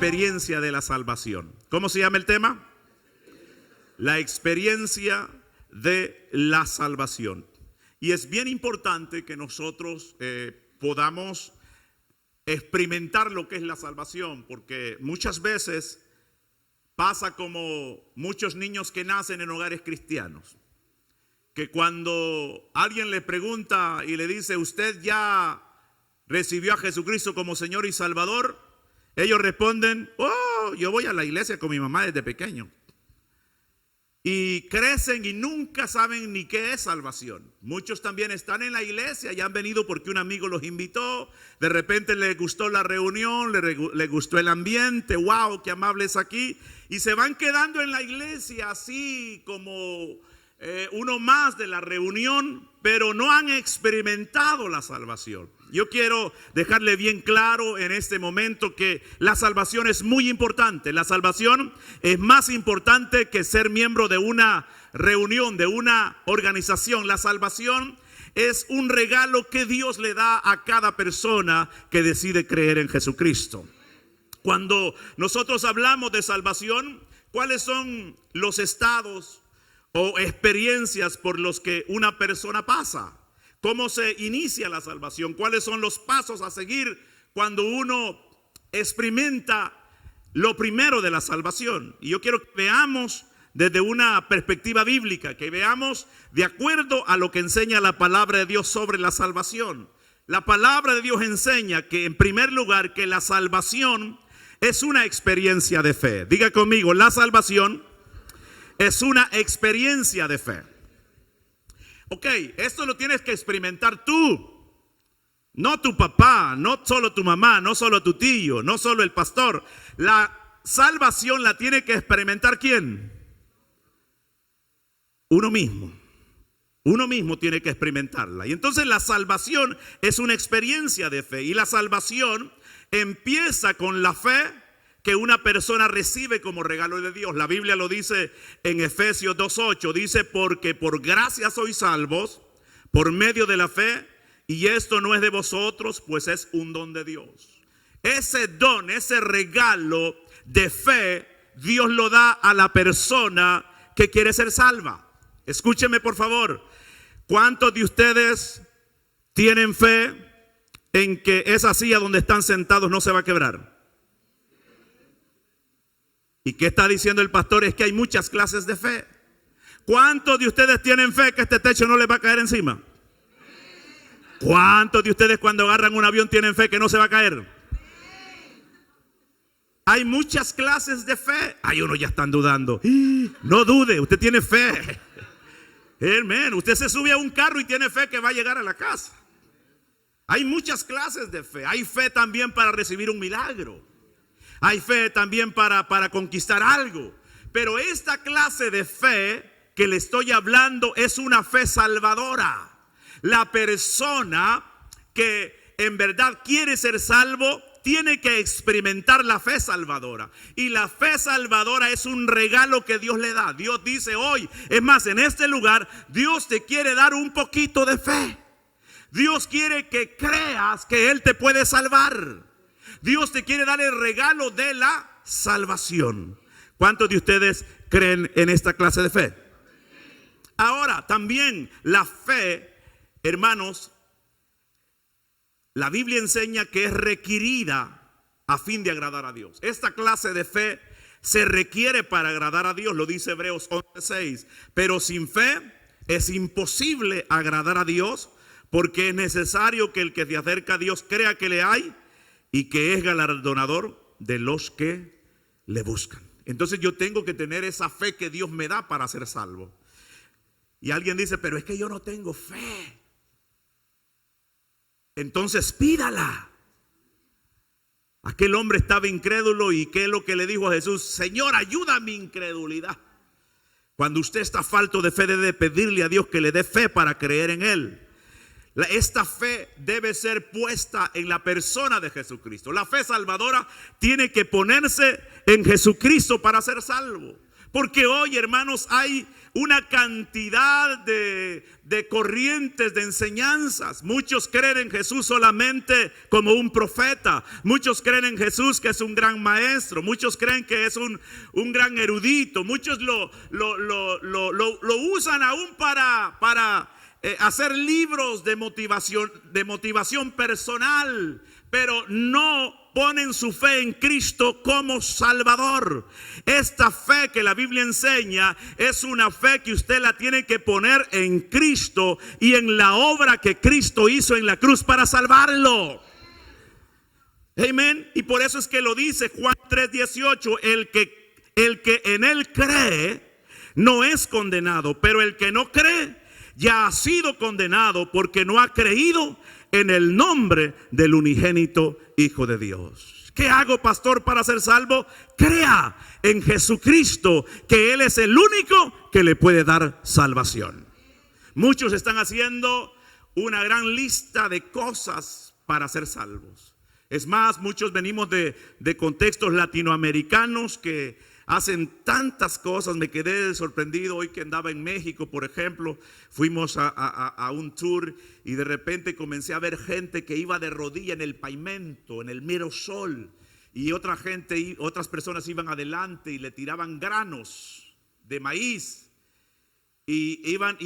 experiencia de la salvación. ¿Cómo se llama el tema? La experiencia de la salvación. Y es bien importante que nosotros podamos experimentar lo que es la salvación, porque muchas veces pasa como muchos niños que nacen en hogares cristianos, que cuando alguien le pregunta y le dice, ¿usted ya recibió a Jesucristo como Señor y Salvador? Ellos responden, oh, yo voy a la iglesia con mi mamá desde pequeño. Y crecen y nunca saben ni qué es salvación. Muchos también están en la iglesia y han venido porque un amigo los invitó. De repente les gustó la reunión, les gustó el ambiente. Wow, qué amables aquí. Y se van quedando en la iglesia así como uno más de la reunión, pero no han experimentado la salvación. Yo quiero dejarle bien claro en este momento que la salvación es muy importante. La salvación es más importante que ser miembro de una reunión, de una organización. La salvación es un regalo que Dios le da a cada persona que decide creer en Jesucristo. Cuando nosotros hablamos de salvación, ¿cuáles son los estados o experiencias por los que una persona pasa? ¿Cómo se inicia la salvación? ¿Cuáles son los pasos a seguir cuando uno experimenta lo primero de la salvación? Y yo quiero que veamos desde una perspectiva bíblica, que veamos de acuerdo a lo que enseña la palabra de Dios sobre la salvación. La palabra de Dios enseña que, en primer lugar, que la salvación es una experiencia de fe. Diga conmigo, la salvación es una experiencia de fe. Ok, esto lo tienes que experimentar tú, no tu papá, no solo tu mamá, no solo tu tío, no solo el pastor. La salvación la tiene que experimentar ¿quién? Uno mismo. Uno mismo tiene que experimentarla. Y entonces la salvación es una experiencia de fe. Y la salvación empieza con la fe que una persona recibe como regalo de Dios. La Biblia lo dice en Efesios 2:8. Dice, porque por gracia sois salvos por medio de la fe, y esto no es de vosotros, pues es un don de Dios. Ese don, ese regalo de fe, Dios lo da a la persona que quiere ser salva. Escúcheme por favor. ¿Cuántos de ustedes tienen fe en que esa silla donde están sentados no se va a quebrar? ¿Y qué está diciendo el pastor? Es que hay muchas clases de fe. ¿Cuántos de ustedes tienen fe que este techo no les va a caer encima? ¿Cuántos de ustedes cuando agarran un avión tienen fe que no se va a caer? Hay muchas clases de fe. Hay unos ya están dudando. No dude, usted tiene fe. Amén. Usted se sube a un carro y tiene fe que va a llegar a la casa. Hay muchas clases de fe. Hay fe también para recibir un milagro. Hay fe también para conquistar algo. Pero esta clase de fe que le estoy hablando es una fe salvadora. La persona que en verdad quiere ser salvo tiene que experimentar la fe salvadora. Y la fe salvadora es un regalo que Dios le da. Dios dice hoy, es más, en este lugar, Dios te quiere dar un poquito de fe. Dios quiere que creas que Él te puede salvar. Dios te quiere dar el regalo de la salvación. ¿Cuántos de ustedes creen en esta clase de fe? Ahora, también la fe, hermanos, la Biblia enseña que es requerida a fin de agradar a Dios. Esta clase de fe se requiere para agradar a Dios, lo dice Hebreos 11:6. Pero sin fe es imposible agradar a Dios, porque es necesario que el que se acerca a Dios crea que le hay y que es galardonador de los que le buscan. Entonces yo tengo que tener esa fe que Dios me da para ser salvo. Y alguien dice, pero es que yo no tengo fe. Entonces pídala. Aquel hombre estaba incrédulo y ¿qué es lo que le dijo a Jesús? Señor, ayuda a mi incredulidad. Cuando usted está falto de fe, debe pedirle a Dios que le dé fe para creer en Él. Esta fe debe ser puesta en la persona de Jesucristo. La fe salvadora tiene que ponerse en Jesucristo para ser salvo. Porque hoy, hermanos, hay una cantidad de corrientes, de enseñanzas. Muchos creen en Jesús solamente como un profeta. Muchos creen en Jesús que es un gran maestro. Muchos creen que es un gran erudito. Muchos lo usan aún para hacer libros de motivación personal, pero no ponen su fe en Cristo como Salvador. Esta fe que la Biblia enseña es una fe que usted la tiene que poner en Cristo y en la obra que Cristo hizo en la cruz para salvarlo. Amén. Y por eso es que lo dice Juan 3:18, el que en él cree no es condenado, pero el que no cree ya ha sido condenado porque no ha creído en el nombre del unigénito Hijo de Dios. ¿Qué hago, pastor, para ser salvo? Crea en Jesucristo, que Él es el único que le puede dar salvación. Muchos están haciendo una gran lista de cosas para ser salvos. Es más, muchos venimos de contextos latinoamericanos que hacen tantas cosas. Me quedé sorprendido hoy que andaba en México, por ejemplo. Fuimos a un tour y de repente comencé a ver gente que iba de rodilla en el pavimento, en el mero sol. Y otras personas iban adelante y le tiraban granos de maíz. Y iban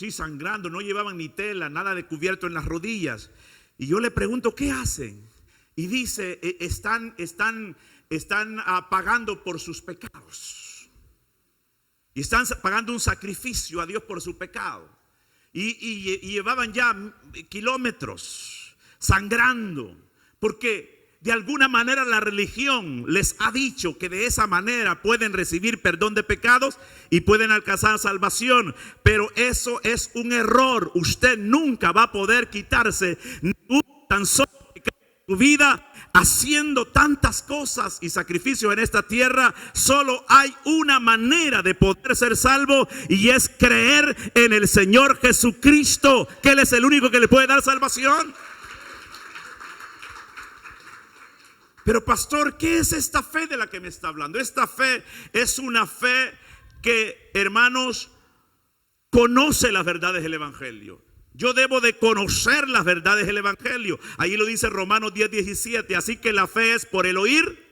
sangrando, no llevaban ni tela, nada de cubierto en las rodillas. Y yo le pregunto, ¿qué hacen? Y dice, están pagando por sus pecados. Y están pagando un sacrificio a Dios por su pecado. Y llevaban ya kilómetros sangrando. Porque de alguna manera la religión les ha dicho que de esa manera pueden recibir perdón de pecados y pueden alcanzar salvación. Pero eso es un error. Usted nunca va a poder quitarse ni un tan solo tu vida haciendo tantas cosas y sacrificios en esta tierra. Solo hay una manera de poder ser salvo, y es creer en el Señor Jesucristo, que Él es el único que le puede dar salvación. Pero pastor, ¿qué es esta fe de la que me está hablando? Esta fe es una fe que, hermanos, conoce las verdades del Evangelio. Yo debo de conocer las verdades del Evangelio. Ahí lo dice Romanos 10:17. Así que la fe es por el oír,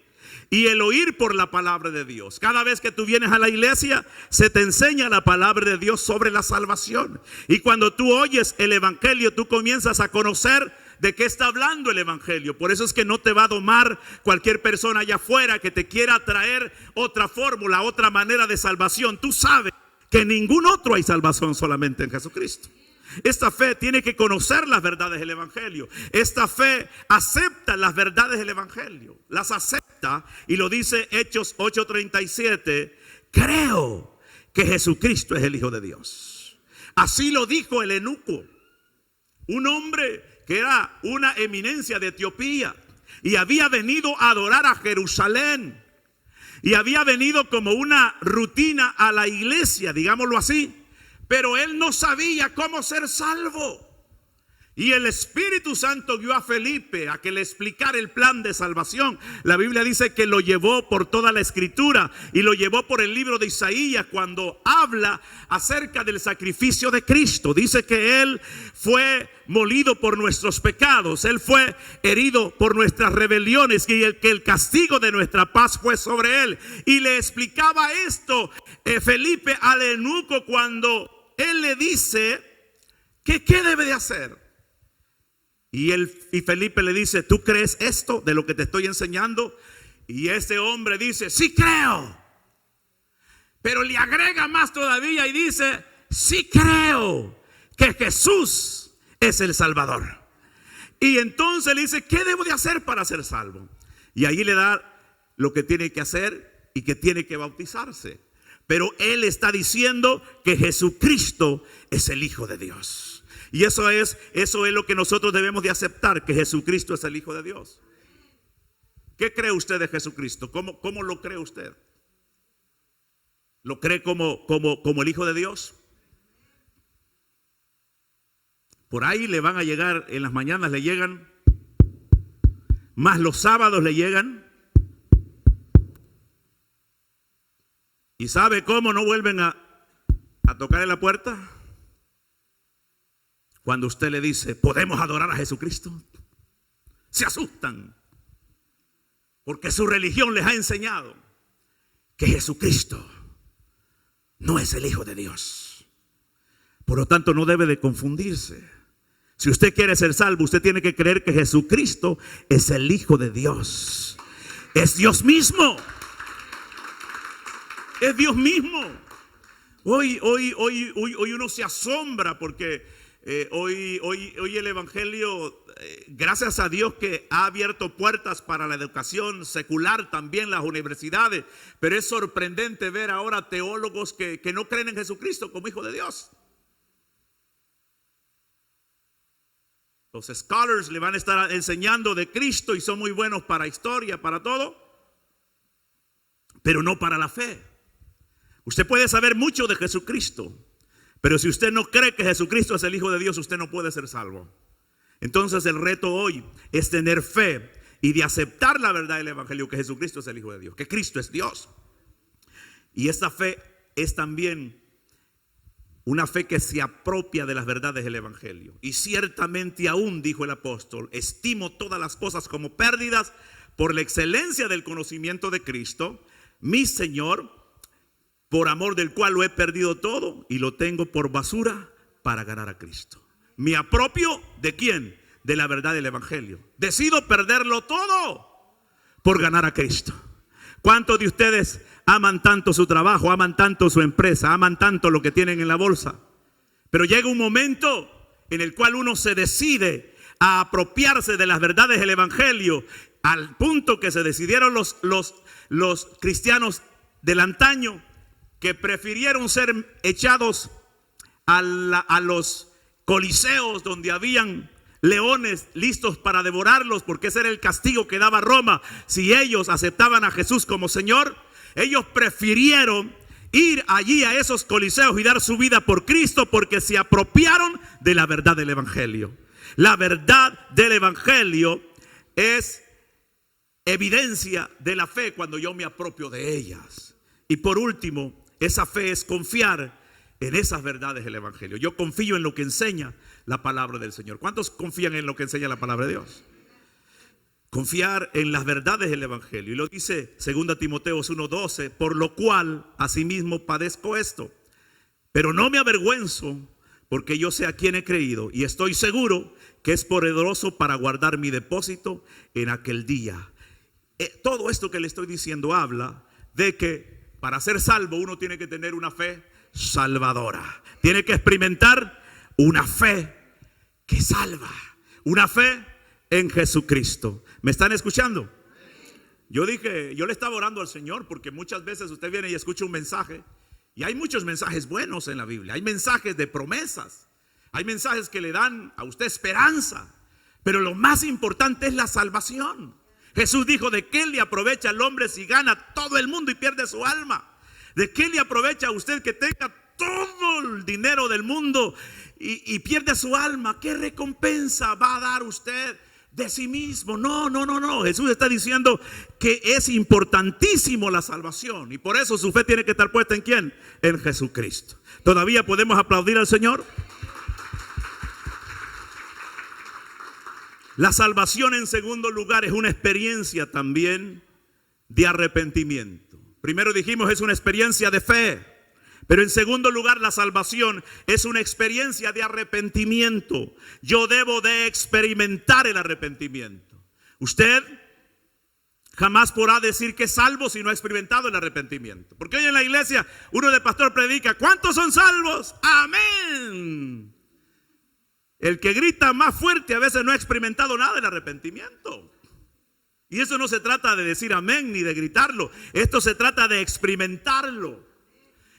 y el oír por la palabra de Dios. Cada vez que tú vienes a la iglesia, se te enseña la palabra de Dios sobre la salvación. Y cuando tú oyes el Evangelio, tú comienzas a conocer de qué está hablando el Evangelio. Por eso es que no te va a domar cualquier persona allá afuera que te quiera traer otra fórmula, otra manera de salvación. Tú sabes que en ningún otro hay salvación, solamente en Jesucristo. Esta fe tiene que conocer las verdades del Evangelio. Esta fe acepta las verdades del Evangelio. Las acepta, y lo dice Hechos 8:37. Creo que Jesucristo es el Hijo de Dios. Así lo dijo el eunuco, un hombre que era una eminencia de Etiopía y había venido a adorar a Jerusalén. Y había venido como una rutina a la iglesia, digámoslo así. Pero él no sabía cómo ser salvo. Y el Espíritu Santo guió a Felipe a que le explicara el plan de salvación. La Biblia dice que lo llevó por toda la Escritura y lo llevó por el libro de Isaías, cuando habla acerca del sacrificio de Cristo. Dice que Él fue molido por nuestros pecados, Él fue herido por nuestras rebeliones, y que el castigo de nuestra paz fue sobre Él. Y le explicaba esto Felipe al eunuco cuando él le dice que qué debe de hacer. Y Felipe le dice, ¿tú crees esto de lo que te estoy enseñando? Y ese hombre dice, sí creo. Pero le agrega más todavía y dice, sí creo que Jesús es el Salvador. Y entonces le dice, ¿qué debo de hacer para ser salvo? Y ahí le da lo que tiene que hacer y que tiene que bautizarse. Pero él está diciendo que Jesucristo es el Hijo de Dios. Y eso es lo que nosotros debemos de aceptar, que Jesucristo es el Hijo de Dios. ¿Qué cree usted de Jesucristo? ¿Cómo lo cree usted? ¿Lo cree como el Hijo de Dios? Por ahí le van a llegar, en las mañanas le llegan, más los sábados le llegan. ¿Y sabe cómo no vuelven a tocar en la puerta? Cuando usted le dice, ¿podemos adorar a Jesucristo? Se asustan, porque su religión les ha enseñado que Jesucristo no es el Hijo de Dios. Por lo tanto, no debe de confundirse. Si usted quiere ser salvo, usted tiene que creer que Jesucristo es el Hijo de Dios. Es Dios mismo. Es Dios mismo. Hoy uno se asombra porque hoy el Evangelio, gracias a Dios que ha abierto puertas para la educación secular, también las universidades. Pero es sorprendente ver ahora teólogos que no creen en Jesucristo como Hijo de Dios. Los scholars le van a estar enseñando de Cristo y son muy buenos para historia, para todo, pero no para la fe. Usted puede saber mucho de Jesucristo, pero si usted no cree que Jesucristo es el Hijo de Dios, usted no puede ser salvo. Entonces el reto hoy es tener fe y de aceptar la verdad del Evangelio, que Jesucristo es el Hijo de Dios, que Cristo es Dios. Y esta fe es también una fe que se apropia de las verdades del Evangelio. Y ciertamente aún, dijo el apóstol, estimo todas las cosas como pérdidas por la excelencia del conocimiento de Cristo, mi Señor, por amor del cual lo he perdido todo y lo tengo por basura para ganar a Cristo. Me apropio ¿de quién? De la verdad del Evangelio. Decido perderlo todo por ganar a Cristo. ¿Cuántos de ustedes aman tanto su trabajo, aman tanto su empresa, aman tanto lo que tienen en la bolsa? Pero llega un momento en el cual uno se decide a apropiarse de las verdades del Evangelio, al punto que se decidieron los cristianos del antaño, que prefirieron ser echados a los coliseos donde habían leones listos para devorarlos, porque ese era el castigo que daba Roma si ellos aceptaban a Jesús como Señor. Ellos prefirieron ir allí a esos coliseos y dar su vida por Cristo, porque se apropiaron de la verdad del Evangelio. La verdad del Evangelio es evidencia de la fe cuando yo me apropio de ellas. Y por último, esa fe es confiar en esas verdades del Evangelio. Yo confío en lo que enseña la palabra del Señor. ¿Cuántos confían en lo que enseña la palabra de Dios? Confiar en las verdades del Evangelio. Y lo dice 2 Timoteo 1:12, por lo cual asimismo padezco esto, pero no me avergüenzo, porque yo sé a quién he creído y estoy seguro que es poderoso para guardar mi depósito en aquel día. Todo esto que le estoy diciendo habla de que para ser salvo uno tiene que tener una fe salvadora. Tiene que experimentar una fe que salva, una fe en Jesucristo. ¿Me están escuchando? Yo le estaba orando al Señor, porque muchas veces usted viene y escucha un mensaje, y hay muchos mensajes buenos en la Biblia. Hay mensajes de promesas, hay mensajes que le dan a usted esperanza, pero lo más importante es la salvación. Jesús dijo: ¿de qué le aprovecha al hombre si gana todo el mundo y pierde su alma? ¿De qué le aprovecha a usted que tenga todo el dinero del mundo y pierde su alma? ¿Qué recompensa va a dar usted de sí mismo? No. Jesús está diciendo que es importantísimo la salvación, y por eso su fe tiene que estar puesta ¿en quién? En Jesucristo. ¿Todavía podemos aplaudir al Señor? La salvación, en segundo lugar, es una experiencia también de arrepentimiento. Primero dijimos, es una experiencia de fe, pero en segundo lugar, la salvación es una experiencia de arrepentimiento. Yo debo de experimentar el arrepentimiento. Usted jamás podrá decir que es salvo si no ha experimentado el arrepentimiento. Porque hoy en la iglesia uno de pastor predica: ¿cuántos son salvos? Amén. El que grita más fuerte a veces no ha experimentado nada del arrepentimiento. Y eso no se trata de decir amén ni de gritarlo. Esto se trata de experimentarlo.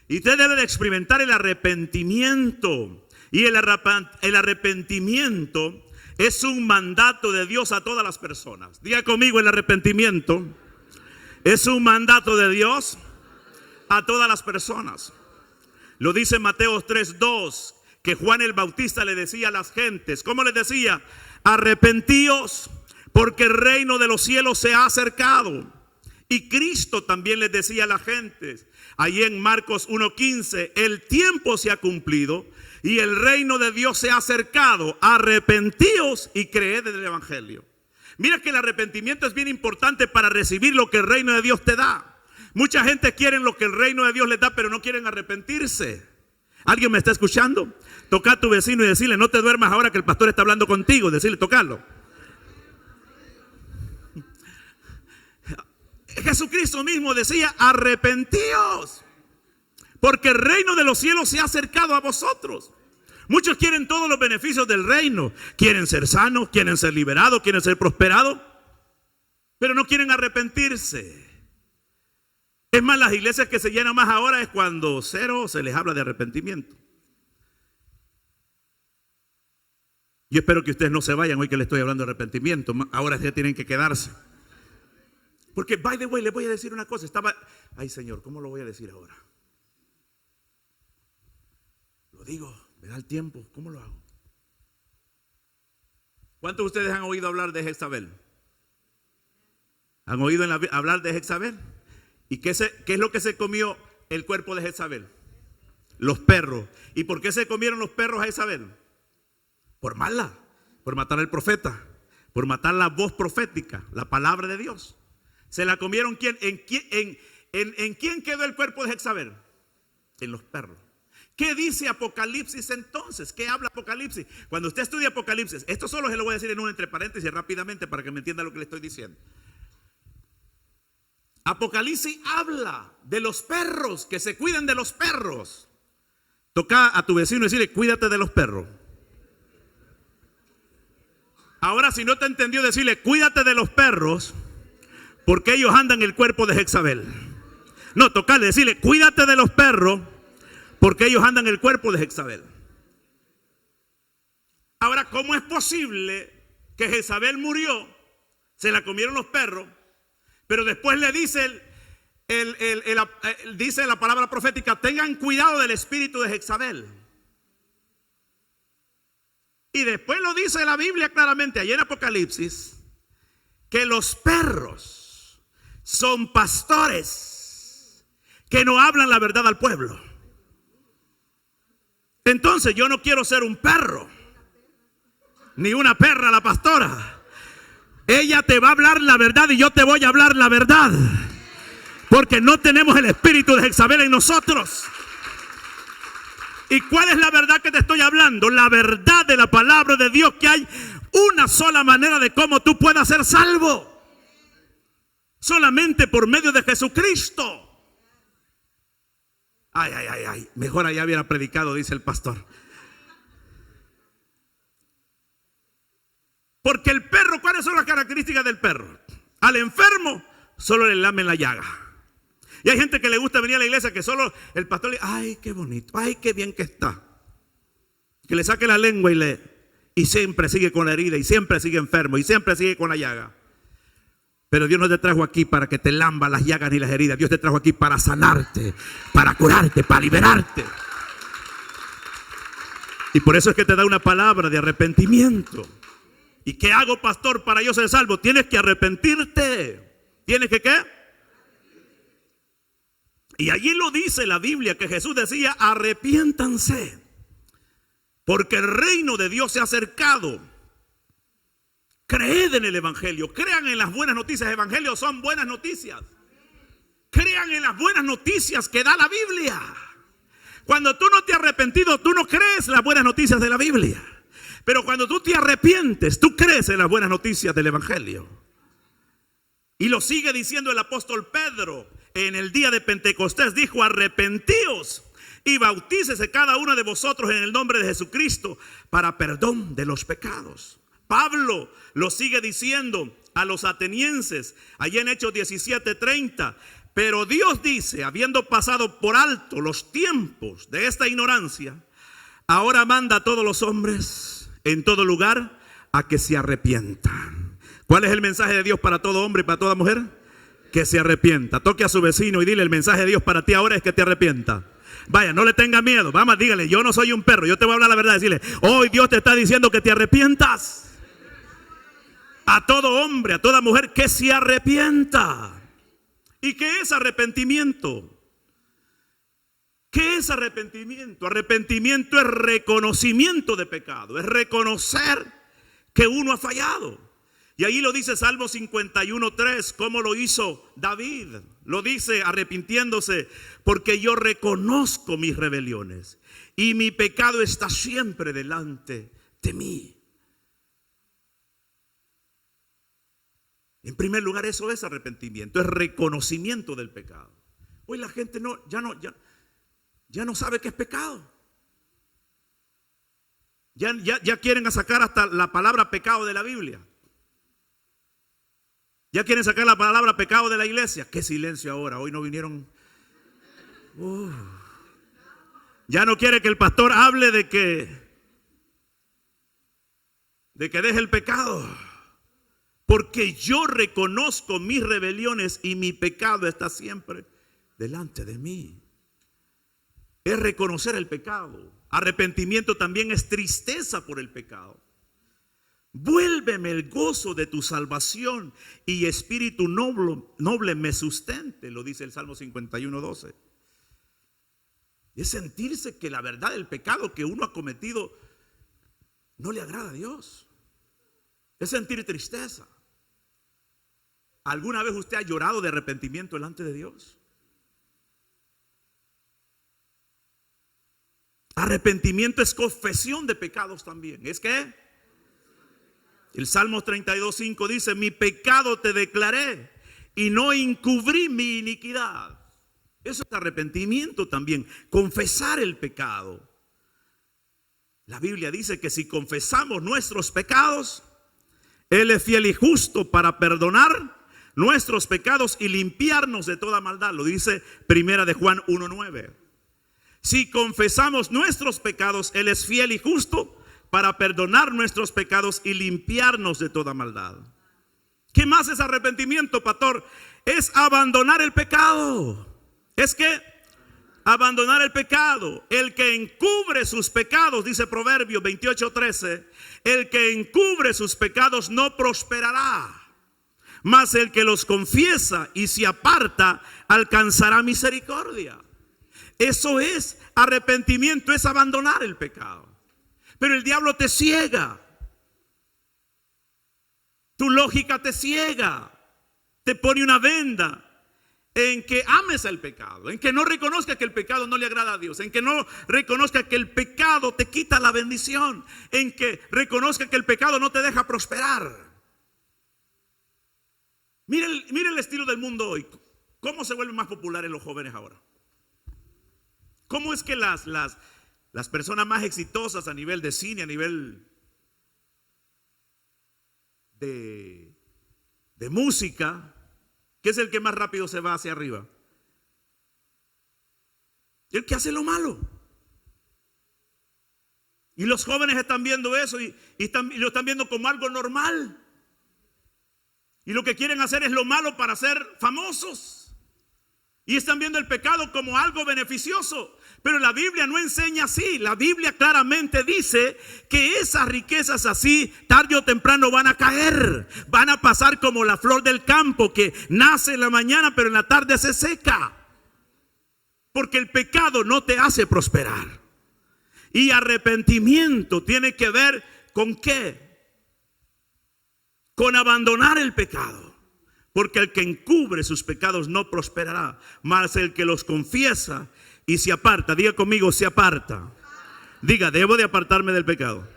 Y usted debe de experimentar el arrepentimiento. Y el arrepentimiento es un mandato de Dios a todas las personas. Diga conmigo: el arrepentimiento es un mandato de Dios a todas las personas. Lo dice Mateo 3:2, que Juan el Bautista le decía a las gentes. ¿Cómo les decía? Arrepentíos, porque el reino de los cielos se ha acercado. Y Cristo también les decía a las gentes: Allí en Marcos 1:15, el tiempo se ha cumplido y el reino de Dios se ha acercado. Arrepentíos y creed en el evangelio. Mira que el arrepentimiento es bien importante para recibir lo que el reino de Dios te da. Mucha gente quiere lo que el reino de Dios les da, pero no quieren arrepentirse. ¿Alguien me está escuchando? Toca a tu vecino y decirle: no te duermas ahora que el pastor está hablando contigo. Decirle, tocarlo. Jesucristo mismo decía: arrepentíos, porque el reino de los cielos se ha acercado a vosotros. Muchos quieren todos los beneficios del reino. Quieren ser sanos, quieren ser liberados, quieren ser prosperados, pero no quieren arrepentirse. Es más, las iglesias que se llenan más ahora es cuando cero se les habla de arrepentimiento. Yo espero que ustedes no se vayan hoy que les estoy hablando de arrepentimiento. Ahora ya tienen que quedarse. Porque, by the way, les voy a decir una cosa. Ay, Señor, ¿cómo lo voy a decir ahora? Lo digo, me da el tiempo, ¿cómo lo hago? ¿Cuántos de ustedes han oído hablar de Jezabel? ¿Han oído hablar de Jezabel? ¿Y qué es lo que se comió el cuerpo de Jezabel? Los perros. ¿Y por qué se comieron los perros a Jezabel? Por mala, por matar al profeta, por matar la voz profética, la palabra de Dios. ¿Se la comieron quién? ¿En quién quedó el cuerpo de Jezabel? En los perros. ¿Qué dice Apocalipsis entonces? ¿Qué habla Apocalipsis? Cuando usted estudia Apocalipsis, esto solo se lo voy a decir en un entre paréntesis rápidamente para que me entienda lo que le estoy diciendo. Apocalipsis habla de los perros, que se cuiden de los perros. Toca a tu vecino y decirle: cuídate de los perros. Ahora, si no te entendió, decirle: cuídate de los perros, porque ellos andan en el cuerpo de Jezabel. No, tocarle, decirle: cuídate de los perros, porque ellos andan en el cuerpo de Jezabel. Ahora, ¿cómo es posible que Jezabel murió, se la comieron los perros, pero después le dice dice la palabra profética: tengan cuidado del espíritu de Jezabel? Y después lo dice la Biblia claramente, allí en Apocalipsis, que los perros son pastores que no hablan la verdad al pueblo. Entonces yo no quiero ser un perro, ni una perra la pastora. Ella te va a hablar la verdad y yo te voy a hablar la verdad, porque no tenemos el espíritu de Jezabel en nosotros. ¿Y cuál es la verdad que te estoy hablando? La verdad de la palabra de Dios, que hay una sola manera de cómo tú puedas ser salvo: solamente por medio de Jesucristo. Ay, mejor allá hubiera predicado, dice el pastor. Porque el perro, ¿cuáles son las características del perro? Al enfermo solo le lamen la llaga. Y hay gente que le gusta venir a la iglesia que solo el pastor le: ay, qué bonito, ay, qué bien que está. Que le saque la lengua y siempre sigue con la herida, y siempre sigue enfermo, y siempre sigue con la llaga. Pero Dios no te trajo aquí para que te lamba las llagas ni las heridas. Dios te trajo aquí para sanarte, para curarte, para liberarte. Y por eso es que te da una palabra de arrepentimiento. ¿Y qué hago, pastor, para yo ser salvo? Tienes que arrepentirte. ¿Tienes que qué? Y allí lo dice la Biblia, que Jesús decía: arrepiéntanse, porque el reino de Dios se ha acercado. Creed en el evangelio, crean en las buenas noticias. El evangelio son buenas noticias. Crean en las buenas noticias que da la Biblia. Cuando tú no te has arrepentido, tú no crees las buenas noticias de la Biblia. Pero cuando tú te arrepientes, tú crees en las buenas noticias del evangelio. Y lo sigue diciendo el apóstol Pedro en el día de Pentecostés. Dijo: arrepentíos y bautícese cada uno de vosotros en el nombre de Jesucristo para perdón de los pecados. Pablo lo sigue diciendo a los atenienses allí en Hechos 17:30. Pero Dios dice, habiendo pasado por alto los tiempos de esta ignorancia, ahora manda a todos los hombres en todo lugar a que se arrepientan. ¿Cuál es el mensaje de Dios para todo hombre y para toda mujer? Que se arrepienta. Toque a su vecino y dile: el mensaje de Dios para ti ahora es que te arrepienta. Vaya, no le tenga miedo. Vamos, dígale: yo no soy un perro, yo te voy a hablar la verdad. Decirle: hoy Dios te está diciendo que te arrepientas. A todo hombre, a toda mujer, que se arrepienta. ¿Y qué es arrepentimiento? ¿Qué es arrepentimiento? Arrepentimiento es reconocimiento de pecado, es reconocer que uno ha fallado. Y ahí lo dice Salmo 51:3, ¿cómo lo hizo David? Lo dice arrepintiéndose, porque yo reconozco mis rebeliones y mi pecado está siempre delante de mí. En primer lugar, eso es arrepentimiento, es reconocimiento del pecado. Hoy la gente ya no sabe qué es pecado. Ya quieren sacar hasta la palabra pecado de la Biblia. Ya quieren sacar la palabra pecado de la iglesia. Qué silencio ahora, hoy no vinieron. Ya no quiere que el pastor hable de que deje el pecado. Porque yo reconozco mis rebeliones y mi pecado está siempre delante de mí. Es reconocer el pecado. Arrepentimiento también es tristeza por el pecado. Vuélveme el gozo de tu salvación y espíritu noble me sustente, lo dice el Salmo 51:12. Es sentirse que la verdad del pecado que uno ha cometido no le agrada a Dios. Es sentir tristeza. ¿Alguna vez usted ha llorado de arrepentimiento delante de Dios? Arrepentimiento es confesión de pecados también. ¿Es qué? El Salmo 32:5 dice: mi pecado te declaré y no encubrí mi iniquidad. Eso es arrepentimiento también, confesar el pecado. La Biblia dice que si confesamos nuestros pecados, Él es fiel y justo para perdonar nuestros pecados y limpiarnos de toda maldad. Lo dice Primera de Juan 1:9. Si confesamos nuestros pecados, Él es fiel y justo para perdonar nuestros pecados y limpiarnos de toda maldad. ¿Qué más es arrepentimiento, pastor? Es abandonar el pecado. ¿Es que? Abandonar el pecado. El que encubre sus pecados, dice Proverbios 28:13, el que encubre sus pecados no prosperará, mas el que los confiesa y se aparta alcanzará misericordia. Eso es arrepentimiento, es abandonar el pecado. Pero el diablo te ciega. Tu lógica te ciega. Te pone una venda en que ames el pecado, en que no reconozca que el pecado no le agrada a Dios, en que no reconozca que el pecado te quita la bendición, en que reconozca que el pecado no te deja prosperar. Mire el estilo del mundo hoy. ¿Cómo se vuelven más populares los jóvenes ahora? ¿Cómo es que las personas más exitosas a nivel de cine, a nivel de música, ¿qué es el que más rápido se va hacia arriba? El que hace lo malo. Y los jóvenes están viendo eso y lo están viendo como algo normal. Y lo que quieren hacer es lo malo para ser famosos. Y están viendo el pecado como algo beneficioso. Pero la Biblia no enseña así. La Biblia claramente dice que esas riquezas así, tarde o temprano van a caer. Van a pasar como la flor del campo que nace en la mañana pero en la tarde se seca. Porque el pecado no te hace prosperar. Y arrepentimiento tiene que ver con ¿qué? Con abandonar el pecado. Porque el que encubre sus pecados no prosperará, mas el que los confiesa y se aparta. Diga conmigo, se aparta. Diga, debo de apartarme del pecado.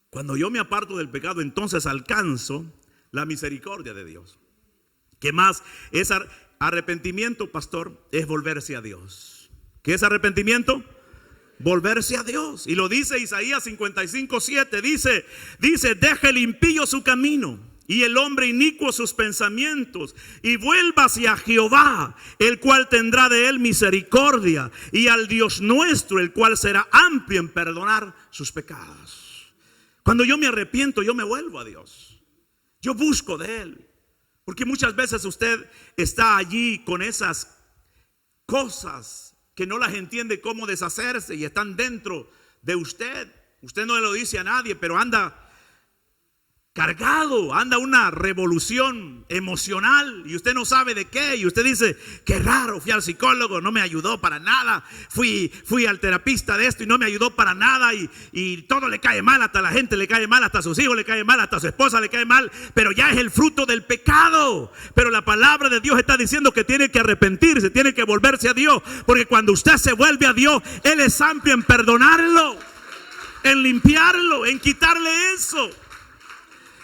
Cuando yo me aparto del pecado, entonces alcanzo la misericordia de Dios. ¿Qué más es arrepentimiento, pastor? Es volverse a Dios. ¿Qué es arrepentimiento? Volverse a Dios. Y lo dice Isaías 55:7. Dice, deje el impío su camino y el hombre inicuo sus pensamientos, y vuelva hacia Jehová, el cual tendrá de él misericordia, y al Dios nuestro, el cual será amplio en perdonar sus pecados. Cuando yo me arrepiento, yo me vuelvo a Dios. Yo busco de Él. Porque muchas veces usted está allí con esas cosas que no las entiende cómo deshacerse y están dentro de usted. Usted no le lo dice a nadie, pero anda cargado, anda una revolución emocional y usted no sabe de qué, y usted dice, qué raro, fui al psicólogo, no me ayudó para nada, fui al terapista de esto y no me ayudó para nada, y todo le cae mal, hasta la gente le cae mal, hasta a sus hijos le cae mal, hasta a su esposa le cae mal, pero ya es el fruto del pecado. Pero la palabra de Dios está diciendo que tiene que arrepentirse, tiene que volverse a Dios, porque cuando usted se vuelve a Dios, Él es amplio en perdonarlo, en limpiarlo, en quitarle eso.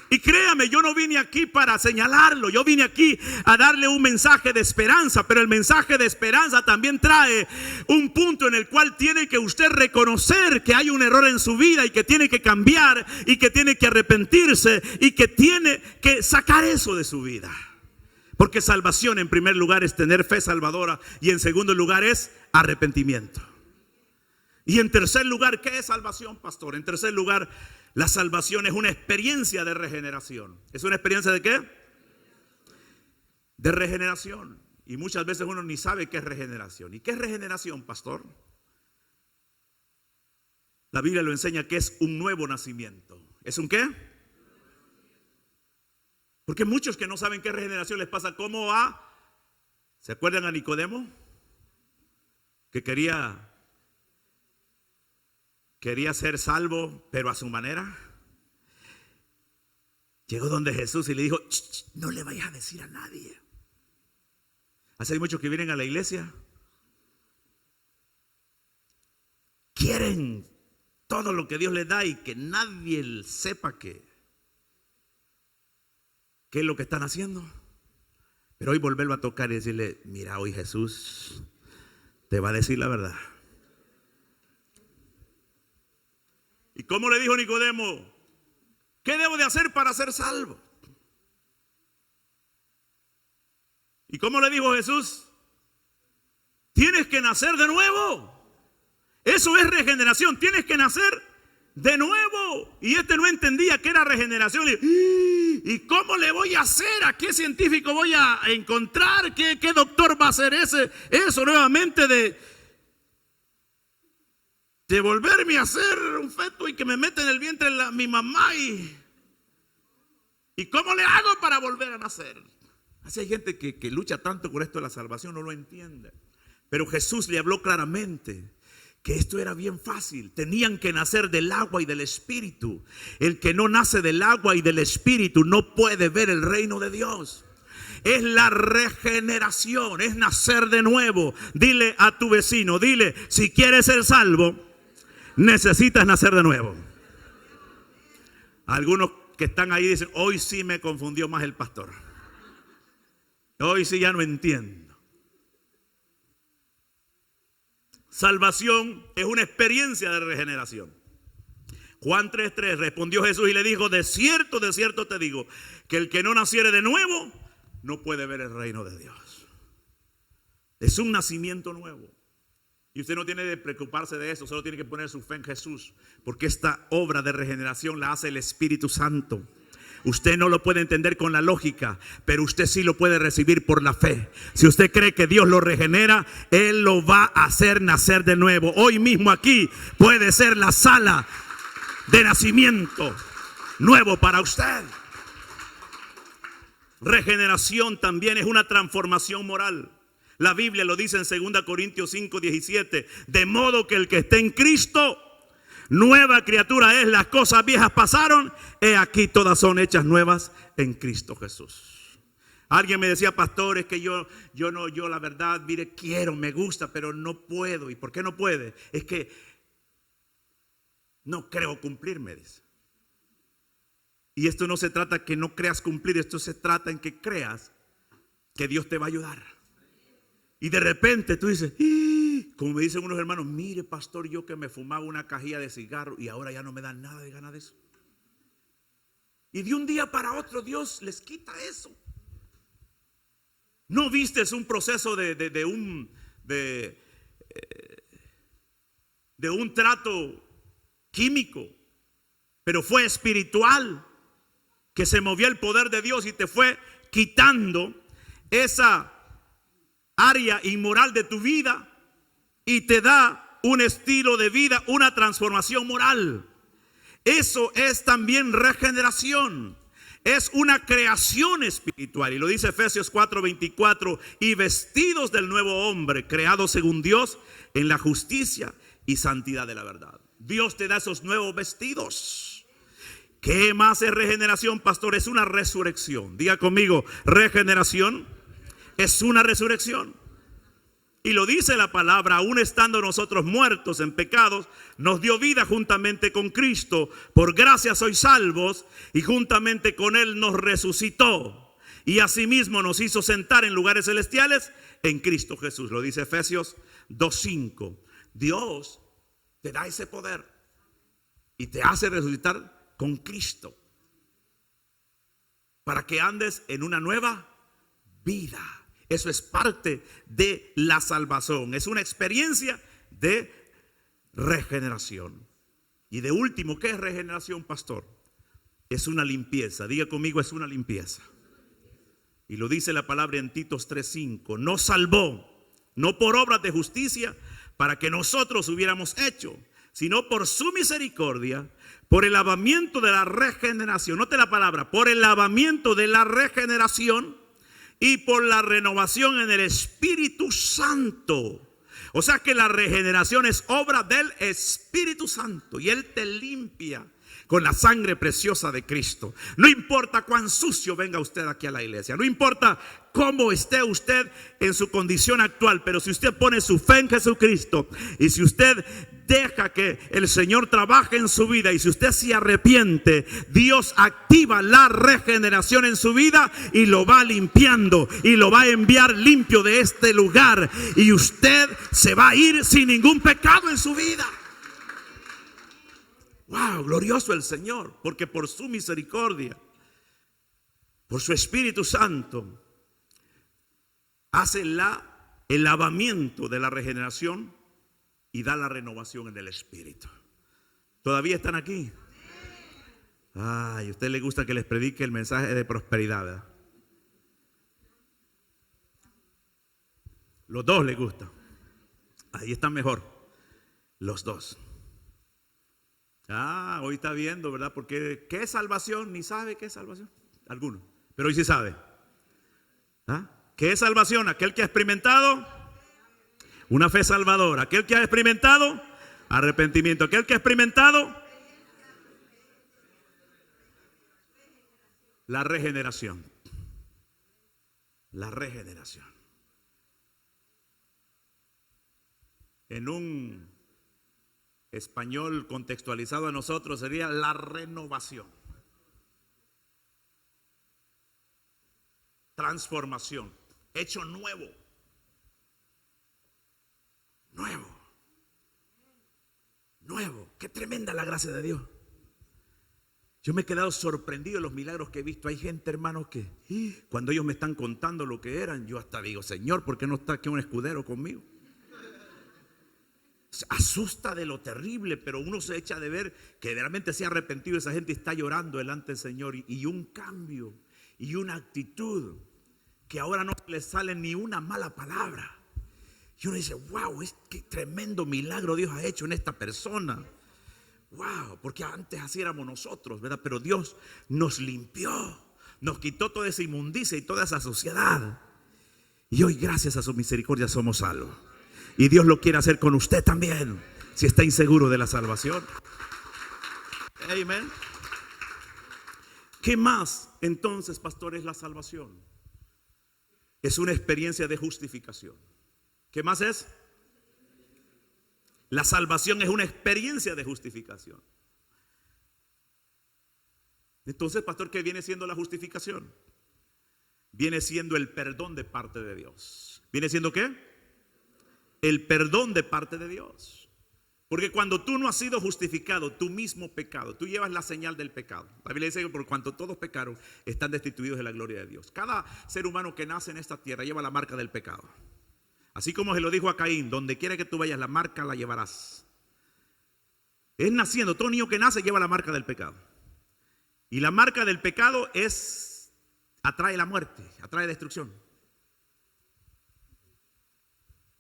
Y créame, yo no vine aquí para señalarlo, yo vine aquí a darle un mensaje de esperanza, pero el mensaje de esperanza también trae un punto en el cual tiene que usted reconocer que hay un error en su vida y que tiene que cambiar y que tiene que arrepentirse y que tiene que sacar eso de su vida. Porque salvación en primer lugar es tener fe salvadora y en segundo lugar es arrepentimiento. Y en tercer lugar, ¿qué es salvación, pastor? En tercer lugar, la salvación es una experiencia de regeneración. ¿Es una experiencia de qué? De regeneración. Y muchas veces uno ni sabe qué es regeneración. ¿Y qué es regeneración, pastor? La Biblia lo enseña que es un nuevo nacimiento. ¿Es un qué? Porque muchos que no saben qué es regeneración les pasa como a... ¿Se acuerdan a Nicodemo? Que quería ser salvo, pero a su manera. Llegó donde Jesús y le dijo, no le vayas a decir a nadie. Hace hay muchos que vienen a la iglesia, quieren todo lo que Dios les da y que nadie sepa qué es lo que están haciendo. Pero hoy volverlo a tocar y decirle, mira, hoy Jesús te va a decir la verdad. ¿Y cómo le dijo Nicodemo? ¿Qué debo de hacer para ser salvo? ¿Y cómo le dijo Jesús? Tienes que nacer de nuevo. Eso es regeneración. Tienes que nacer de nuevo. Y este no entendía que era regeneración. ¿Y cómo le voy a hacer? ¿A qué científico voy a encontrar? ¿Qué doctor va a hacer eso nuevamente de volverme a ser un feto y que me meta en el vientre mi mamá? ¿Y cómo le hago para volver a nacer? Así hay gente que lucha tanto por esto de la salvación, no lo entiende. Pero Jesús le habló claramente que esto era bien fácil. Tenían que nacer del agua y del espíritu. El que no nace del agua y del espíritu no puede ver el reino de Dios. Es la regeneración, es nacer de nuevo. Dile a tu vecino, dile, si quieres ser salvo, necesitas nacer de nuevo. Algunos que están ahí dicen, hoy sí me confundió más el pastor. Hoy sí ya no entiendo. Salvación es una experiencia de regeneración. Juan 3:3 respondió Jesús y le dijo, de cierto te digo, que el que no naciere de nuevo no puede ver el reino de Dios. Es un nacimiento nuevo. Y usted no tiene que preocuparse de eso, solo tiene que poner su fe en Jesús, porque esta obra de regeneración la hace el Espíritu Santo. Usted no lo puede entender con la lógica, pero usted sí lo puede recibir por la fe. Si usted cree que Dios lo regenera, Él lo va a hacer nacer de nuevo. Hoy mismo aquí puede ser la sala de nacimiento nuevo para usted. Regeneración también es una transformación moral. La Biblia lo dice en 2 Corintios 5:17. De modo que el que esté en Cristo, nueva criatura es. Las cosas viejas pasaron, he aquí todas son hechas nuevas en Cristo Jesús. Alguien me decía, pastor, es que yo la verdad, mire, quiero, me gusta, pero no puedo. ¿Y por qué no puede? Es que no creo cumplir, me dice. Y esto no se trata que no creas cumplir, esto se trata en que creas que Dios te va a ayudar. Y de repente tú dices, como me dicen unos hermanos, mire pastor, yo que me fumaba una cajilla de cigarro y ahora ya no me dan nada de ganas de eso. Y de un día para otro Dios les quita eso. ¿No viste un proceso de un trato químico, pero fue espiritual, que se movió el poder de Dios y te fue quitando esa área inmoral de tu vida y te da un estilo de vida, una transformación moral? Eso es también regeneración. Es una creación espiritual. Y lo dice Efesios 4:24. Y vestidos del nuevo hombre, creado según Dios en la justicia y santidad de la verdad. Dios te da esos nuevos vestidos. ¿Qué más es regeneración, pastor? Es una resurrección. Diga conmigo, regeneración es una resurrección. Y lo dice la palabra: aún estando nosotros muertos en pecados, nos dio vida juntamente con Cristo. Por gracia sois salvos, y juntamente con Él nos resucitó. Y asimismo nos hizo sentar en lugares celestiales en Cristo Jesús. Lo dice Efesios 2:5. Dios te da ese poder y te hace resucitar con Cristo, para que andes en una nueva vida. Eso es parte de la salvación. Es una experiencia de regeneración. Y de último, ¿qué es regeneración, pastor? Es una limpieza. Diga conmigo, es una limpieza. Y lo dice la palabra en Titos 3:5. Nos salvó, no por obras de justicia, para que nosotros hubiéramos hecho, sino por su misericordia, por el lavamiento de la regeneración. Note la palabra, por el lavamiento de la regeneración y por la renovación en el Espíritu Santo. O sea que la regeneración es obra del Espíritu Santo, y Él te limpia con la sangre preciosa de Cristo. No importa cuán sucio venga usted aquí a la iglesia, no importa cómo esté usted en su condición actual, pero si usted pone su fe en Jesucristo, y si usted deja que el Señor trabaje en su vida, y si usted se arrepiente, Dios activa la regeneración en su vida y lo va limpiando y lo va a enviar limpio de este lugar, y usted se va a ir sin ningún pecado en su vida. Wow, glorioso el Señor, porque por su misericordia, por su Espíritu Santo, hace el lavamiento de la regeneración y da la renovación en el Espíritu. ¿Todavía están aquí? Ay, a usted le gusta que les predique el mensaje de prosperidad, ¿verdad? Los dos les gusta. Ahí están mejor, los dos. Hoy está viendo, ¿verdad? Porque ¿qué es salvación? Ni sabe qué es salvación. Algunos, pero hoy sí sabe. ¿Qué es salvación? Aquel que ha experimentado una fe salvadora. Aquel que ha experimentado arrepentimiento. Aquel que ha experimentado la regeneración. La regeneración. En un español contextualizado a nosotros sería la renovación, transformación, hecho nuevo, nuevo. Qué tremenda la gracia de Dios. Yo me he quedado sorprendido de los milagros que he visto. Hay gente, hermanos, que cuando ellos me están contando lo que eran, yo hasta digo: Señor, ¿por qué no está aquí un escudero conmigo? Se asusta de lo terrible, pero uno se echa de ver que realmente se ha arrepentido esa gente y está llorando delante del Señor, y un cambio y una actitud que ahora no le sale ni una mala palabra, y uno dice: wow, qué tremendo milagro Dios ha hecho en esta persona. Wow, porque antes así éramos nosotros, ¿verdad? Pero Dios nos limpió, nos quitó toda esa inmundicia y toda esa suciedad, y hoy, gracias a su misericordia, somos salvos. Y Dios lo quiere hacer con usted también, si está inseguro de la salvación. Amén. ¿Qué más entonces, pastor, es la salvación? Es una experiencia de justificación. ¿Qué más es? La salvación es una experiencia de justificación. Entonces, pastor, ¿qué viene siendo la justificación? Viene siendo el perdón de parte de Dios. ¿Viene siendo qué? El perdón de parte de Dios. Porque cuando tú no has sido justificado, tu mismo pecado, tú llevas la señal del pecado. La Biblia dice que por cuanto todos pecaron, están destituidos de la gloria de Dios. Cada ser humano que nace en esta tierra lleva la marca del pecado. Así como se lo dijo a Caín: donde quiera que tú vayas, la marca la llevarás. Es naciendo, todo niño que nace lleva la marca del pecado. Y la marca del pecado atrae la muerte, atrae destrucción.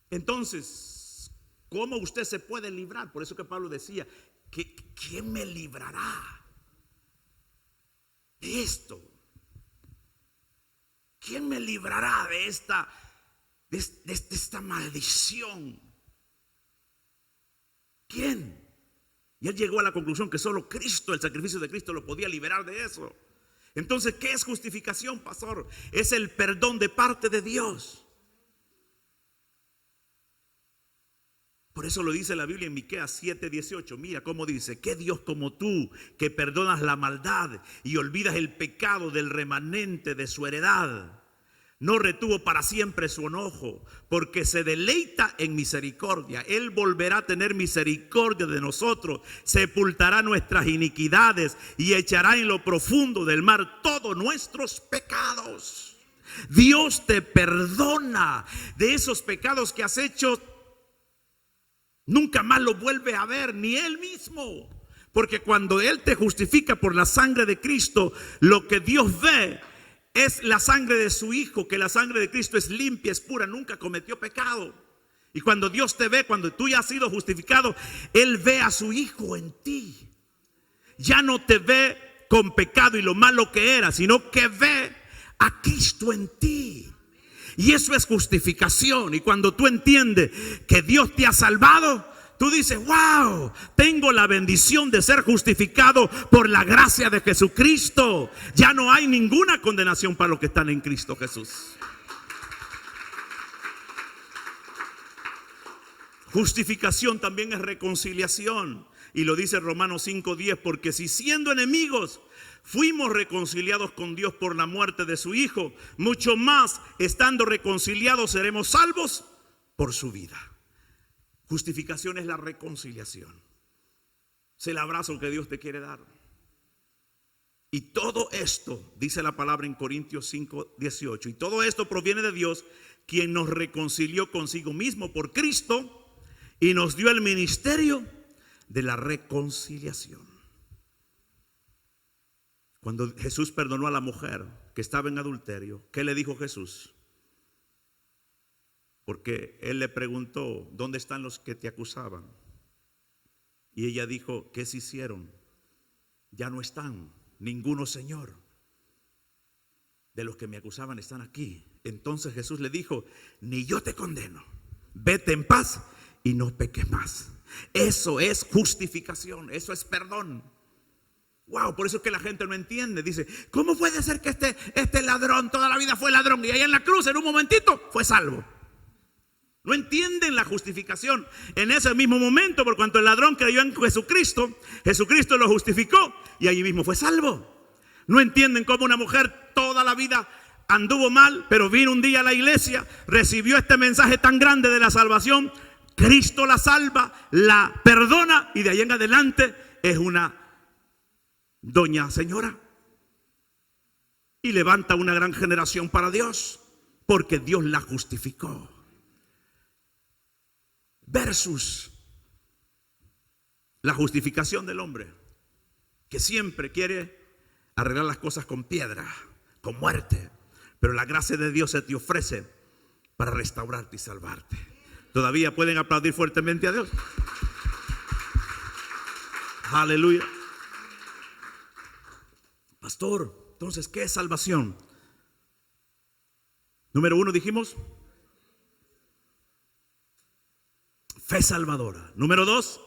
Entonces, ¿cómo usted se puede librar? Por eso que Pablo decía: ¿Quién me librará de esto? ¿Quién me librará de esta maldición? ¿Quién? Y él llegó a la conclusión que solo Cristo, el sacrificio de Cristo, lo podía liberar de eso. Entonces, ¿qué es justificación, pastor? Es el perdón de parte de Dios. Por eso lo dice la Biblia en Miqueas 7:18. Mira cómo dice: ¿qué Dios como tú, que perdonas la maldad y olvidas el pecado del remanente de su heredad? No retuvo para siempre su enojo, porque se deleita en misericordia. Él volverá a tener misericordia de nosotros, sepultará nuestras iniquidades y echará en lo profundo del mar todos nuestros pecados. Dios te perdona de esos pecados que has hecho. Nunca más lo vuelve a ver, ni Él mismo. Porque cuando Él te justifica por la sangre de Cristo, lo que Dios ve es la sangre de su Hijo, que la sangre de Cristo es limpia, es pura, nunca cometió pecado. Y cuando Dios te ve, cuando tú ya has sido justificado, Él ve a su Hijo en ti. Ya no te ve con pecado y lo malo que era, sino que ve a Cristo en ti. Y eso es justificación. Y cuando tú entiendes que Dios te ha salvado, tú dices: wow, tengo la bendición de ser justificado por la gracia de Jesucristo. Ya no hay ninguna condenación para los que están en Cristo Jesús. Justificación también es reconciliación. Y lo dice Romanos 5:10: porque si siendo enemigos fuimos reconciliados con Dios por la muerte de su Hijo, mucho más, estando reconciliados, seremos salvos por su vida. Justificación es la reconciliación. Es el abrazo que Dios te quiere dar. Y todo esto, dice la palabra en Corintios 5:18, y todo esto proviene de Dios, quien nos reconcilió consigo mismo por Cristo y nos dio el ministerio de la reconciliación. Cuando Jesús perdonó a la mujer que estaba en adulterio, ¿qué le dijo Jesús? Porque Él le preguntó: ¿dónde están los que te acusaban? Y ella dijo: ¿qué se hicieron? Ya no están ninguno, Señor. De los que me acusaban están aquí. Entonces Jesús le dijo: ni yo te condeno. Vete en paz y no peques más. Eso es justificación, eso es perdón. Wow, por eso es que la gente no entiende. Dice: ¿cómo puede ser que este ladrón toda la vida fue ladrón y ahí en la cruz en un momentito fue salvo? No entienden la justificación en ese mismo momento, por cuanto el ladrón creyó en Jesucristo, Jesucristo lo justificó y allí mismo fue salvo. No entienden cómo una mujer toda la vida anduvo mal, pero vino un día a la iglesia, recibió este mensaje tan grande de la salvación, Cristo la salva, la perdona y de ahí en adelante es una doña señora y levanta una gran generación para Dios, porque Dios la justificó. Versus la justificación del hombre, que siempre quiere arreglar las cosas con piedra, con muerte. Pero la gracia de Dios se te ofrece para restaurarte y salvarte. ¿Todavía pueden aplaudir fuertemente a Dios? Aleluya. Pastor, entonces, ¿qué es salvación? Número 1 dijimos: fe salvadora. Número 2,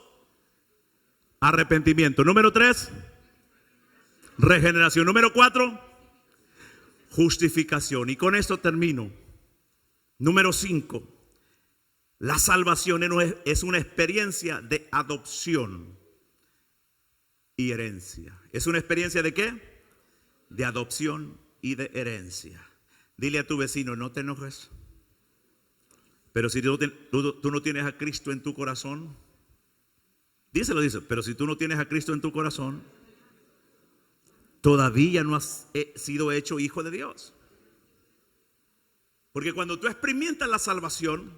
arrepentimiento. Número 3, regeneración. Número 4, justificación. Y con esto termino. Número 5, la salvación es una experiencia de adopción y herencia. ¿Es una experiencia de qué? De adopción y de herencia. Dile a tu vecino: no te enojes. Pero si tú no tienes a Cristo en tu corazón, díselo, pero si tú no tienes a Cristo en tu corazón, todavía no has sido hecho hijo de Dios. Porque cuando tú experimentas la salvación,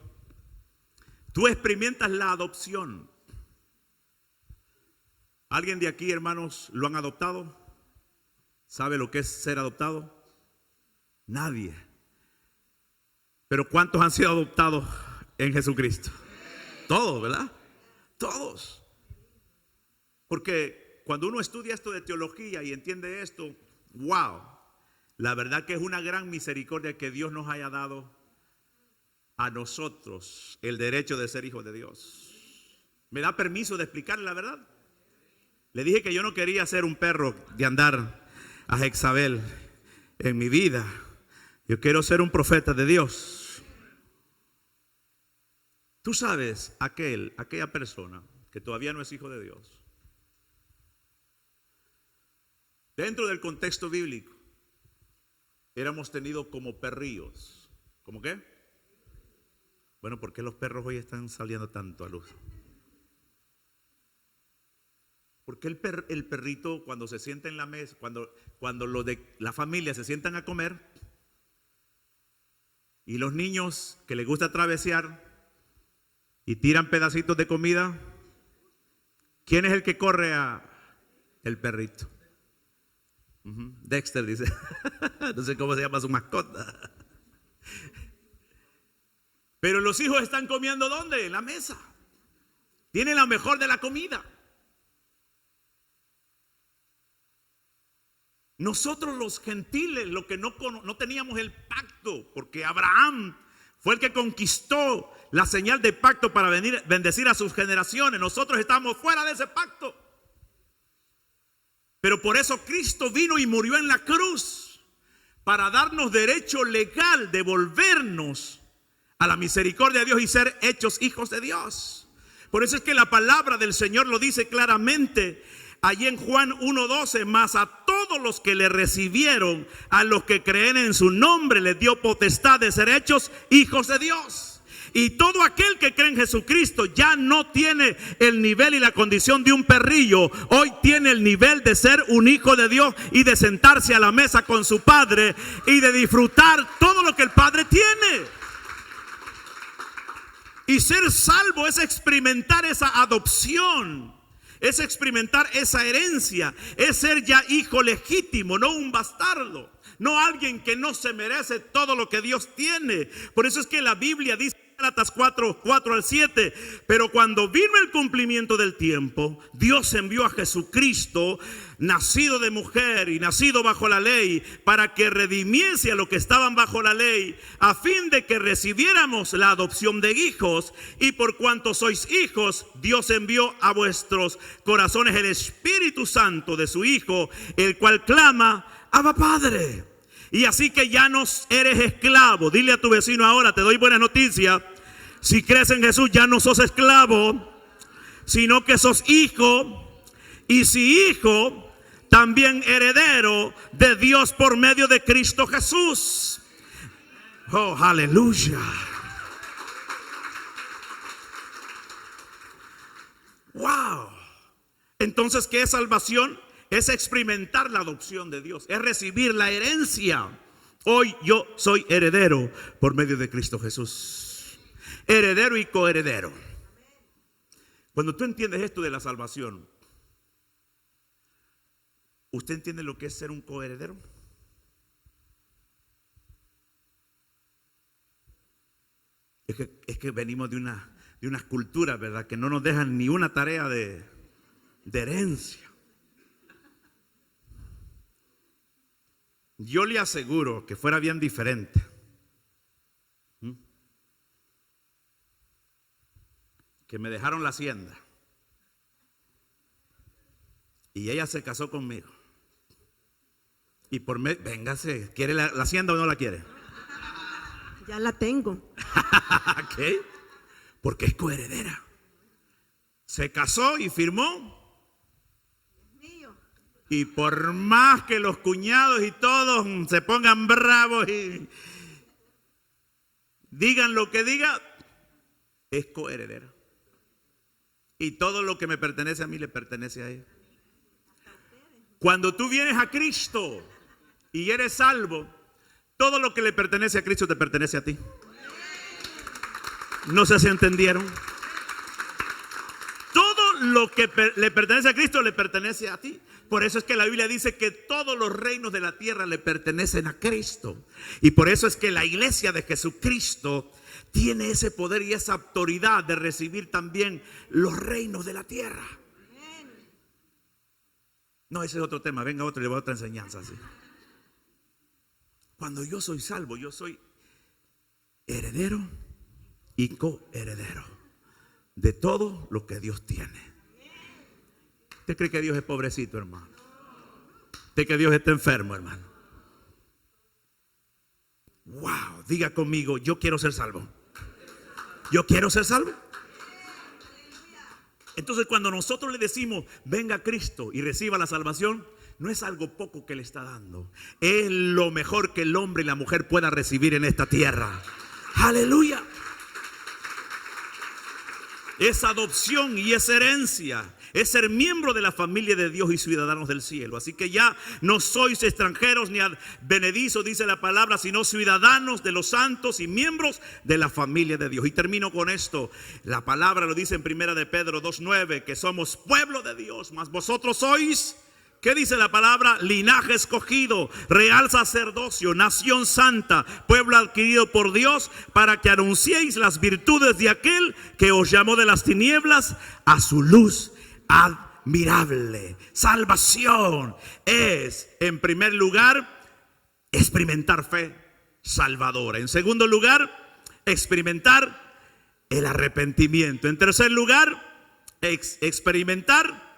tú experimentas la adopción. ¿Alguien de aquí, hermanos, lo han adoptado? ¿Sabe lo que es ser adoptado? Nadie. Pero ¿cuántos han sido adoptados en Jesucristo? Todos, ¿verdad? Todos. Porque cuando uno estudia esto de teología y entiende esto, wow, la verdad que es una gran misericordia que Dios nos haya dado a nosotros el derecho de ser hijos de Dios. ¿Me da permiso de explicarle la verdad? Le dije que yo no quería ser un perro de andar a Jezabel en mi vida. Yo quiero ser un profeta de Dios. Tú sabes, aquella persona que todavía no es hijo de Dios, dentro del contexto bíblico, éramos tenidos como perrillos. ¿Cómo qué? Bueno, ¿por qué los perros hoy están saliendo tanto a luz? Porque el perrito cuando se sienta en la mesa, cuando los de la familia se sientan a comer, y los niños que les gusta travesear y tiran pedacitos de comida, ¿quién es el que corre el perrito? Dexter dice. No sé cómo se llama su mascota. Pero los hijos están comiendo ¿dónde? En la mesa. Tienen la mejor de la comida. Nosotros los gentiles, lo que no teníamos el pacto, porque Abraham fue el que conquistó la señal de pacto para venir bendecir a sus generaciones. Nosotros estamos fuera de ese pacto. Pero por eso Cristo vino y murió en la cruz para darnos derecho legal de volvernos a la misericordia de Dios y ser hechos hijos de Dios. Por eso es que la palabra del Señor lo dice claramente allí en Juan 1:12, mas a todos los que le recibieron, a los que creen en su nombre, les dio potestad de ser hechos hijos de Dios. Y todo aquel que cree en Jesucristo ya no tiene el nivel y la condición de un perrillo. Hoy tiene el nivel de ser un hijo de Dios y de sentarse a la mesa con su Padre y de disfrutar todo lo que el Padre tiene. Y ser salvo es experimentar esa adopción, es experimentar esa herencia, es ser ya hijo legítimo, no un bastardo, no alguien que no se merece todo lo que Dios tiene. Por eso es que la Biblia dice, Gálatas 4:4-7, pero cuando vino el cumplimiento del tiempo, Dios envió a Jesucristo, nacido de mujer y nacido bajo la ley, para que redimiese a los que estaban bajo la ley, a fin de que recibiéramos la adopción de hijos. Y por cuanto sois hijos, Dios envió a vuestros corazones el Espíritu Santo de su Hijo, el cual clama, Abba Padre. Y así que ya no eres esclavo. Dile a tu vecino ahora, te doy buena noticia. Si crees en Jesús ya no sos esclavo, sino que sos hijo. Y si hijo, también heredero de Dios por medio de Cristo Jesús. Oh, aleluya. Wow. Entonces, ¿qué es salvación? Es experimentar la adopción de Dios, es recibir la herencia. Hoy yo soy heredero por medio de Cristo Jesús. Heredero y coheredero. Cuando tú entiendes esto de la salvación, ¿usted entiende lo que es ser un coheredero? Es que venimos de unas culturas, ¿verdad?, que no nos dejan ni una tarea de herencia. Yo le aseguro que fuera bien diferente. Que me dejaron la hacienda. Y ella se casó conmigo. Y véngase, ¿quiere la hacienda o no la quiere? Ya la tengo. ¿Qué? Porque es coheredera. Se casó y firmó. Y por más que los cuñados y todos se pongan bravos y digan lo que diga, es coheredera. Y todo lo que me pertenece a mí le pertenece a ella. Cuando tú vienes a Cristo y eres salvo, todo lo que le pertenece a Cristo te pertenece a ti. No sé si entendieron. Todo lo que le pertenece a Cristo le pertenece a ti. Por eso es que la Biblia dice que todos los reinos de la tierra le pertenecen a Cristo. Y por eso es que la iglesia de Jesucristo tiene ese poder y esa autoridad de recibir también los reinos de la tierra. No, ese es otro tema. Venga otro, le voy a otra enseñanza. ¿Sí? Cuando yo soy salvo, yo soy heredero y coheredero de todo lo que Dios tiene. ¿Usted cree que Dios es pobrecito, hermano? ¿Usted cree que Dios está enfermo, hermano? Wow, diga conmigo, yo quiero ser salvo. Yo quiero ser salvo. Entonces cuando nosotros le decimos venga Cristo y reciba la salvación, no es algo poco que le está dando. Es lo mejor que el hombre y la mujer pueda recibir en esta tierra. Aleluya. Es adopción y es herencia. Es ser miembro de la familia de Dios y ciudadanos del cielo. Así que ya no sois extranjeros ni advenedizos, dice la palabra, sino ciudadanos de los santos y miembros de la familia de Dios. Y termino con esto. La palabra lo dice en 1 de Pedro 2:9, que somos pueblo de Dios, mas vosotros sois, ¿qué dice la palabra? Linaje escogido, real sacerdocio, nación santa, pueblo adquirido por Dios, para que anunciéis las virtudes de aquel que os llamó de las tinieblas a su luz admirable. Salvación es, en primer lugar, experimentar fe salvadora. En segundo lugar, experimentar el arrepentimiento. En tercer lugar, experimentar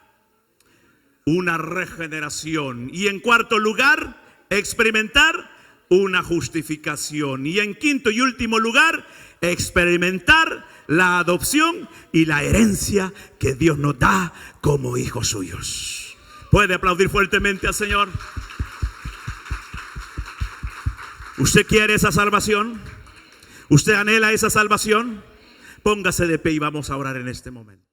una regeneración. Y en cuarto lugar, experimentar una justificación. Y en quinto y último lugar, experimentar la adopción y la herencia que Dios nos da como hijos suyos. ¿Puede aplaudir fuertemente al Señor? ¿Usted quiere esa salvación? ¿Usted anhela esa salvación? Póngase de pie y vamos a orar en este momento.